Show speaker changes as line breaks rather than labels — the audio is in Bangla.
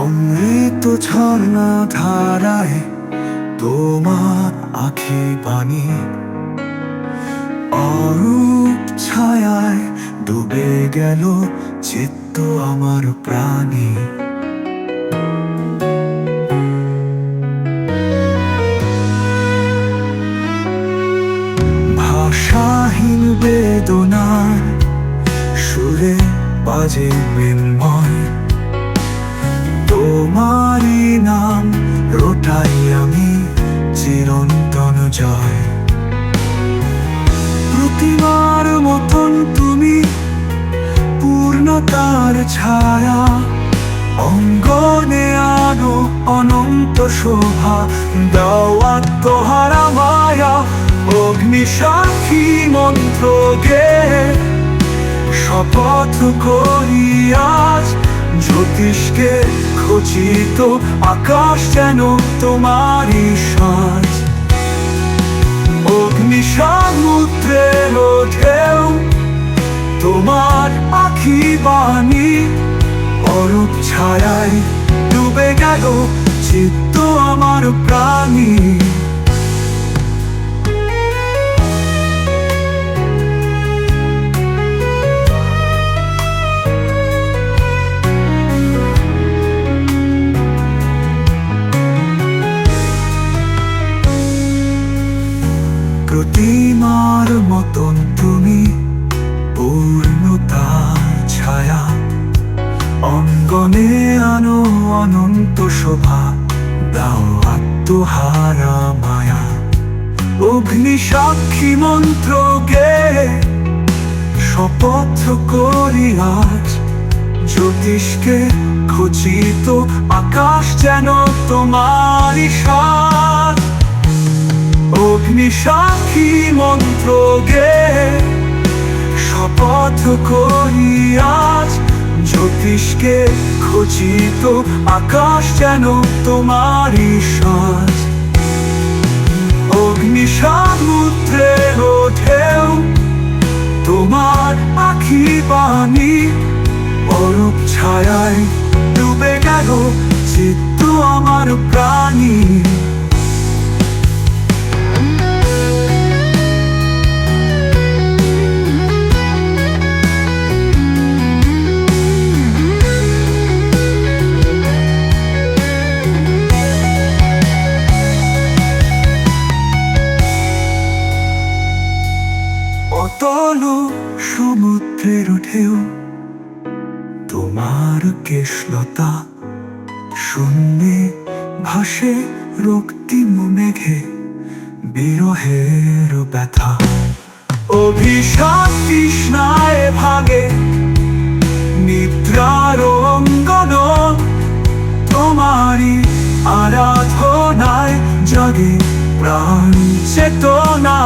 অমৃত ঝর্ণা ধারায় তোমার আখি বাণী, অরূপ ছায়ায় ডুবে গেল চিত্ত আমার প্রাণী। ভাষাহীন বেদনার সুরে বাজে মৃন্ময়, তোমারই নাম রোটাই আমি চিরন্তন জয়। প্রতিমার মতন তুমি পূর্ণতার ছায়া, অঙ্গনে আনো অনন্ত শোভা, দাও আত্মহারা মায়া। অগ্নি সাক্ষী মন্ত্র গে শপথ করি আজ, জ্যোতিষকে খচিত আকাশ যেন তোমারই সাজ। অগ্নি সমুদ্রের ঢেউ তোমার আখি বাণী, অরূপ ছায়ায় ডুবে গেল চিত্ত আমার প্রাণী। প্রতিমার মতন তুমি পূর্ণতার ছায়া, অঙ্গনে আনো অনন্ত শোভা, দাও আত্মহারা মায়া। অগ্নি সাক্ষী মন্ত্র গে শপথ করি আজ, জ্যোতিষকে খচিত আকাশ যেন তোমারই সাজ। অগ্নি সাক্ষী মন্ত্র গে শপথ করি আজ, জ্যোতিষকে খচিত আকাশ যেন তোমারই সাজ। অগ্নি সমুদ্রের ঢেউ তোমার আখি বাণী, অরূপ ছায়ায় ডুবে গেল চিত্ত আমার প্রাণী। অতলু সমুদ্রের ঢেউ তোমার কেশলতা, শূন্যে ভাসে রক্তিম মেঘে বিরহের ব্যথা। অভিশাপ তৃষ্ণায় ভাগে নিদ্রার অঙ্গন, তোমারই আরাধনায় জাগে প্রাণ চেতনা।